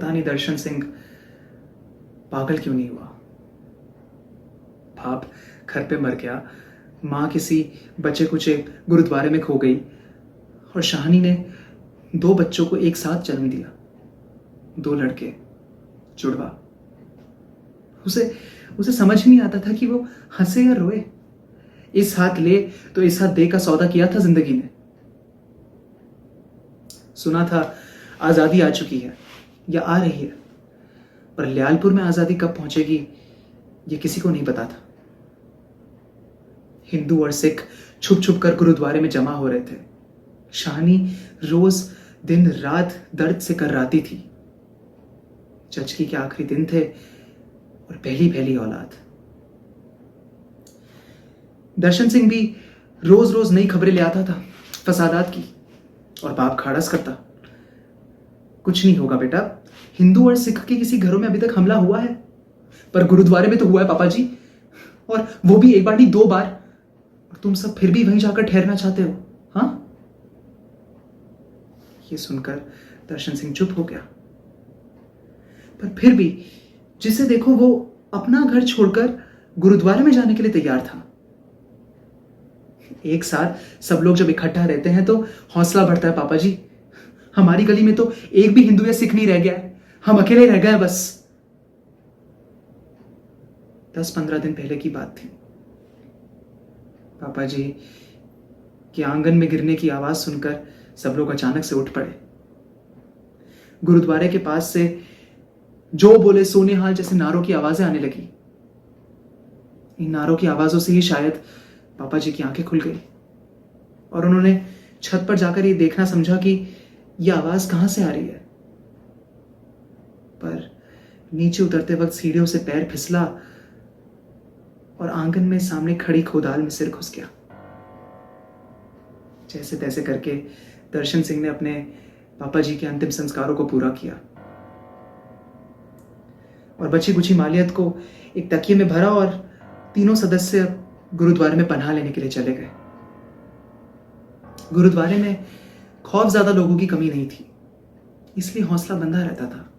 पता नहीं दर्शन सिंह पागल क्यों नहीं हुआ। बाप घर पे मर गया, माँ किसी बचे कुचे गुरुद्वारे में खो गई और शाहनी ने 2 बच्चों को एक साथ जन्म दिया, 2 लड़के जुड़वा। उसे उसे समझ नहीं आता था कि वो हंसे या रोए। इस हाथ ले तो इस हाथ दे का सौदा किया था जिंदगी ने। सुना था आजादी आ चुकी है या आ रही है, पर ल्यालपुर में आजादी कब पहुंचेगी ये किसी को नहीं पता था। हिंदू और सिख छुप छुप कर गुरुद्वारे में जमा हो रहे थे। शाहनी रोज दिन रात दर्द से कर्राती थी। जचकी के आखिरी दिन थे और पहली पहली औलाद। दर्शन सिंह भी रोज रोज नई खबरें ले आता था फसादात की, और बाप खाड़स करता, कुछ नहीं होगा बेटा, हिंदू और सिख के किसी घरों में अभी तक हमला हुआ है, पर गुरुद्वारे में तो हुआ है पापा जी, और वो भी एक बार नहीं 2 बार। और तुम सब फिर भी वहीं जाकर ठहरना चाहते हो, हाँ? ये सुनकर दर्शन सिंह चुप हो गया। पर फिर भी जिसे देखो वो अपना घर छोड़कर गुरुद्वारे में जाने के लिए तैयार था। एक साथ सब लोग जब इकट्ठा रहते हैं तो हौसला बढ़ता है पापा जी। हमारी गली में तो एक भी हिंदू या सिख नहीं रह गया है, हम अकेले रह गए बस। 10-15 दिन पहले की बात थी। पापा जी के आंगन में गिरने की आवाज सुनकर सब लोग अचानक से उठ पड़े। गुरुद्वारे के पास से जो बोले सोने हाल जैसे नारों की आवाजें आने लगी। इन नारों की आवाजों से ही शायद पापा जी की आंखें खुल गई और उन्होंने छत पर जाकर ये देखना समझा कि यह आवाज कहां से आ रही है। पर नीचे उतरते वक्त सीढ़ियों से पैर फिसला और आंगन में सामने खड़ी खोदाल में सिर घुस गया। जैसे तैसे करके दर्शन सिंह ने अपने पापा जी के अंतिम संस्कारों को पूरा किया और बची कुची मालियत को एक तकिए में भरा और तीनों सदस्य गुरुद्वारे में पनाह लेने के लिए चले गए। गुरुद्वारे में खौफ ज्यादा लोगों की कमी नहीं थी, इसलिए हौसला बंधा रहता था।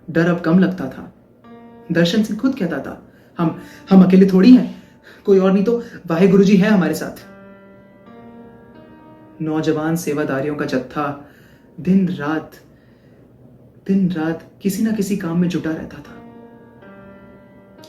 डर अब कम लगता था। दर्शन सिंह खुद कहता था, हम अकेले थोड़ी हैं, कोई और नहीं तो वाहे गुरु जी है हमारे साथ। नौजवान सेवादारियों का जत्था दिन रात किसी ना किसी काम में जुटा रहता था।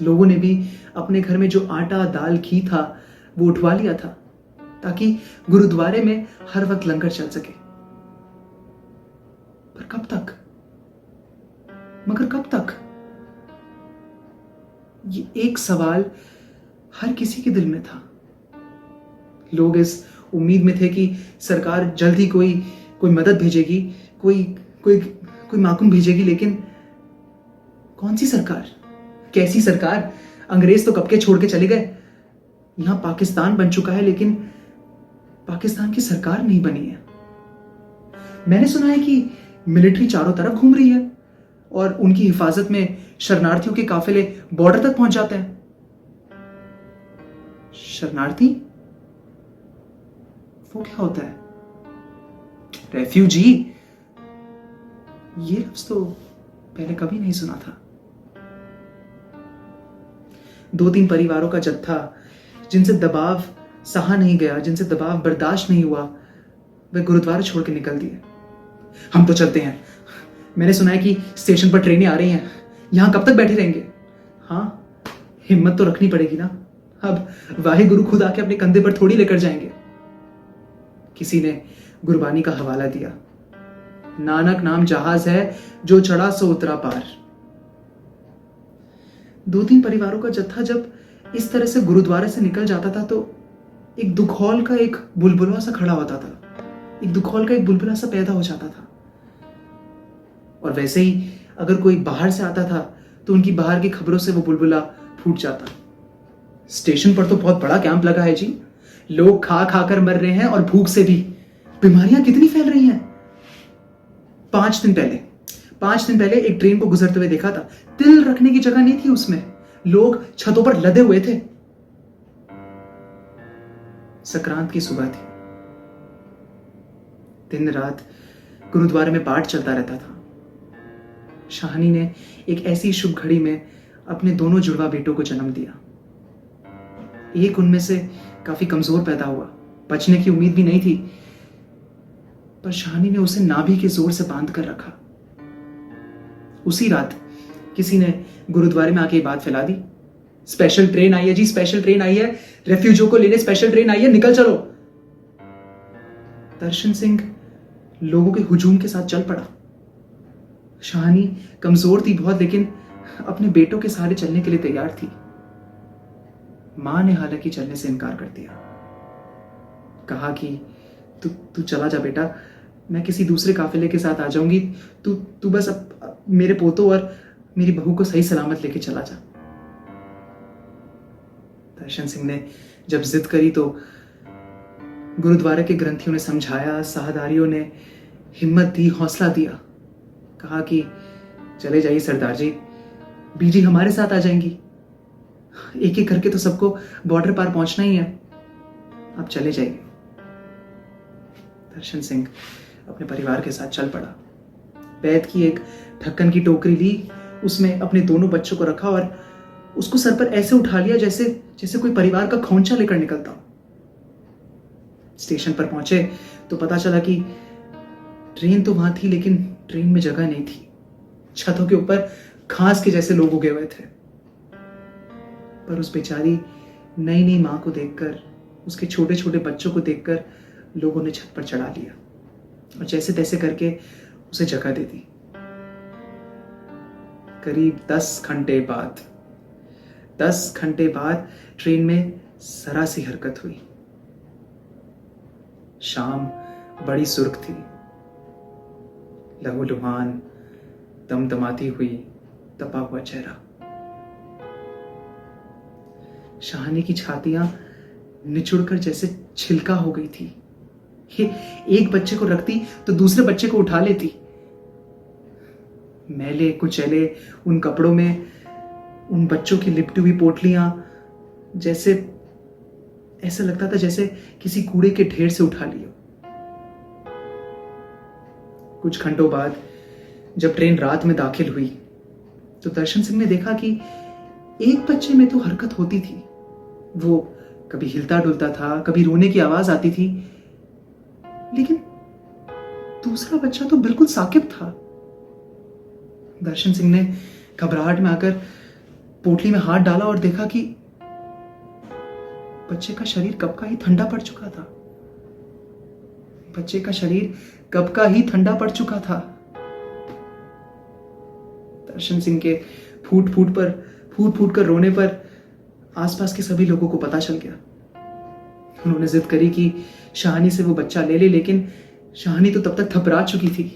लोगों ने भी अपने घर में जो आटा दाल घी था वो उठवा लिया था ताकि गुरुद्वारे में हर वक्त लंगर चल सके। पर कब तक? मगर कब तक? ये एक सवाल हर किसी के दिल में था। लोग इस उम्मीद में थे कि सरकार जल्द ही कोई मदद भेजेगी, कोई माकूम भेजेगी, लेकिन कौन सी सरकार? कैसी सरकार? अंग्रेज तो कब के छोड़ के चले गए। यहां पाकिस्तान बन चुका है, लेकिन पाकिस्तान की सरकार नहीं बनी है। मैंने सुना है कि मिलिट्री चारों तरफ घूम रही है और उनकी हिफाजत में शरणार्थियों के काफिले बॉर्डर तक पहुंच जाते हैं। शरणार्थी? वो क्या होता है? रेफ्यूजी? ये लफ्ज तो पहले कभी नहीं सुना था। 2-3 परिवारों का जत्था जिनसे दबाव सहा नहीं गया, जिनसे दबाव बर्दाश्त नहीं हुआ, वे गुरुद्वारा छोड़ के निकल दिए। हम तो चलते हैं, मैंने सुना है कि स्टेशन पर ट्रेनें आ रही हैं, यहां कब तक बैठे रहेंगे? हाँ, हिम्मत तो रखनी पड़ेगी ना। अब वाहे गुरु खुद आके अपने कंधे पर थोड़ी लेकर जाएंगे। किसी ने गुरबानी का हवाला दिया, नानक नाम जहाज है जो चढ़ा सो उतरा पार। 2-3 परिवारों का जत्था जब इस तरह से गुरुद्वारे से निकल जाता था तो एक दुखौल का एक बुलबुला सा खड़ा होता था, एक दुखौल का एक बुलबुला सा पैदा हो जाता था। और वैसे ही अगर कोई बाहर से आता था तो उनकी बाहर की खबरों से वो बुलबुला फूट जाता। स्टेशन पर तो बहुत बड़ा कैंप लगा है जी, लोग खा खा कर मर रहे हैं और भूख से भी। बीमारियां कितनी फैल रही हैं। 5 दिन पहले एक ट्रेन को गुजरते हुए देखा था, तिल रखने की जगह नहीं थी उसमें, लोग छतों पर लदे हुए थे। संक्रांत की सुबह थी। दिन रात गुरुद्वारे में पाठ चलता रहता था। शाहनी ने एक ऐसी शुभ घड़ी में अपने दोनों जुड़वा बेटों को जन्म दिया। एक उनमें से काफी कमजोर पैदा हुआ, बचने की उम्मीद भी नहीं थी, पर शाहनी ने उसे नाभि के जोर से बांध कर रखा। उसी रात किसी ने गुरुद्वारे में आके ये बात फैला दी, स्पेशल ट्रेन आई है जी, स्पेशल ट्रेन आई है, रेफ्यूजियों को लेने स्पेशल ट्रेन आई है, निकल चलो। दर्शन सिंह लोगों के हुजूम के साथ चल पड़ा। शाहनी कमजोर थी बहुत, लेकिन अपने बेटों के सहारे चलने के लिए तैयार थी। मां ने हालांकि चलने से इनकार कर दिया, कहा कि तू चला जा बेटा, मैं किसी दूसरे काफिले के साथ आ जाऊंगी, तू बस अब मेरे पोतों और मेरी बहू को सही सलामत लेके चला जा। दर्शन सिंह ने जब जिद करी तो गुरुद्वारे के ग्रंथियों ने समझाया, साहदारियों ने हिम्मत दी, हौसला दिया, कहा कि चले जाइए सरदार जी, बीजी हमारे साथ आ जाएंगी, एक एक करके तो सबको बॉर्डर पार पहुंचना ही है, आप चले जाइए। दर्शन सिंह अपने परिवार के साथ चल पड़ा। बैत की एक ढक्कन की टोकरी ली, उसमें अपने दोनों बच्चों को रखा और उसको सर पर ऐसे उठा लिया जैसे कोई परिवार का खोंचा लेकर निकलता हो। स्टेशन पर पहुंचे तो पता चला कि ट्रेन तो वहां थी, लेकिन ट्रेन में जगह नहीं थी। छतों के ऊपर घास के जैसे लोग उगे हुए थे। पर उस बेचारी नई नई मां को देखकर, उसके छोटे छोटे बच्चों को देखकर लोगों ने छत पर चढ़ा लिया और जैसे तैसे करके उसे जगह दे दी। करीब 10 घंटे बाद ट्रेन में जरा सी हरकत हुई। शाम बड़ी सुर्ख थी, लहूलुहान, दमदमाती हुई, तपा हुआ चेहरा। शाहनी की छातियां निचुड़कर जैसे छिलका हो गई थी। ये एक बच्चे को रखती तो दूसरे बच्चे को उठा लेती। मैले कुचैले उन कपड़ों में उन बच्चों की लिपटी हुई पोटलियां, जैसे ऐसा लगता था जैसे किसी कूड़े के ढेर से उठा लियो। कुछ घंटों बाद जब ट्रेन रात में दाखिल हुई तो दर्शन सिंह ने देखा कि एक बच्चे में तो हरकत होती थी। वो कभी हिलता डुलता था, कभी रोने की आवाज आती थी, लेकिन दूसरा बच्चा तो बिल्कुल साकिब था। दर्शन सिंह ने घबराहट में आकर पोटली में हाथ डाला और देखा कि बच्चे का शरीर कब का ही ठंडा पड़ चुका था। बच्चे का शरीर कब का ही ठंडा पड़ चुका था। दर्शन सिंह के फूट फूट कर रोने पर आसपास के सभी लोगों को पता चल गया। उन्होंने जिद करी कि शाहनी से वो बच्चा ले ले, लेकिन शाहनी तो तब तक थपरा चुकी थी।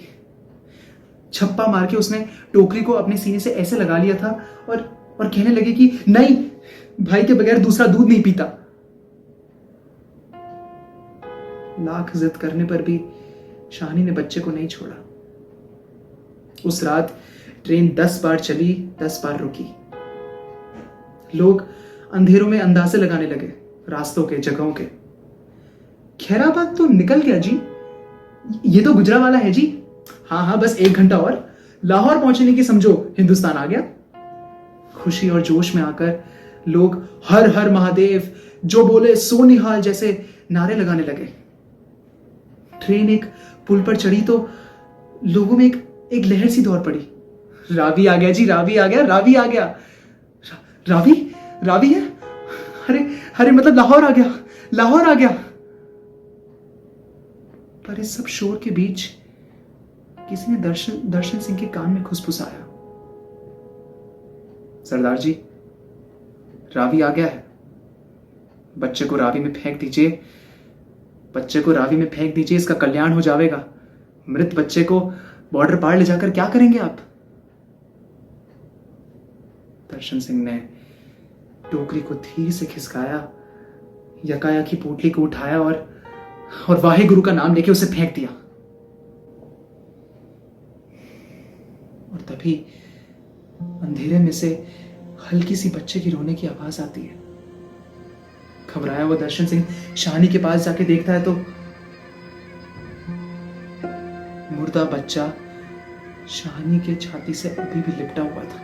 छप्पा मार के उसने टोकरी को अपने सीने से ऐसे लगा लिया था और कहने लगी कि नहीं, भाई के बगैर दूसरा दूध नहीं पीता। लाख जिद करने पर भी शाहनी ने बच्चे को नहीं छोड़ा। उस रात ट्रेन 10 बार चली, 10 बार रुकी। लोग अंधेरों में अंदाजे लगाने लगे रास्तों के, जगहों के। खैराबाद तो निकल गया जी, ये तो गुजरावाला है जी, हाँ बस 1 घंटा और, लाहौर पहुंचने की समझो हिंदुस्तान आ गया। खुशी और जोश में आकर लोग हर हर महादेव, जो बोले सो निहाल जैसे नारे लगाने लगे। ट्रेन एक पुल पर चढ़ी तो लोगों में एक लहर सी दौड़ पड़ी। रावी आ गया जी, रावी आ गया, रावी आ गया। रावी है, अरे मतलब लाहौर आ गया, लाहौर आ गया। पर इस सब शोर के बीच किसी ने दर्शन सिंह के कान में खुसफुसाया, सरदार जी, रावी आ गया है, बच्चे को रावी में फेंक दीजिए, बच्चे को रावी में फेंक दीजिए, इसका कल्याण हो जाएगा। मृत बच्चे को बॉर्डर पार ले जाकर क्या करेंगे आप? दर्शन सिंह ने टोकरी को धीरे से खिसकाया, यकायक ही पोटली को उठाया और वाहे गुरु का नाम लेके उसे फेंक दिया। और तभी अंधेरे में से हल्की सी बच्चे की रोने की आवाज आती है। घबराया हुआ दर्शन सिंह शाहनी के पास जाके देखता है तो मुर्दा बच्चा शाहनी के छाती से अभी भी लिपटा हुआ था।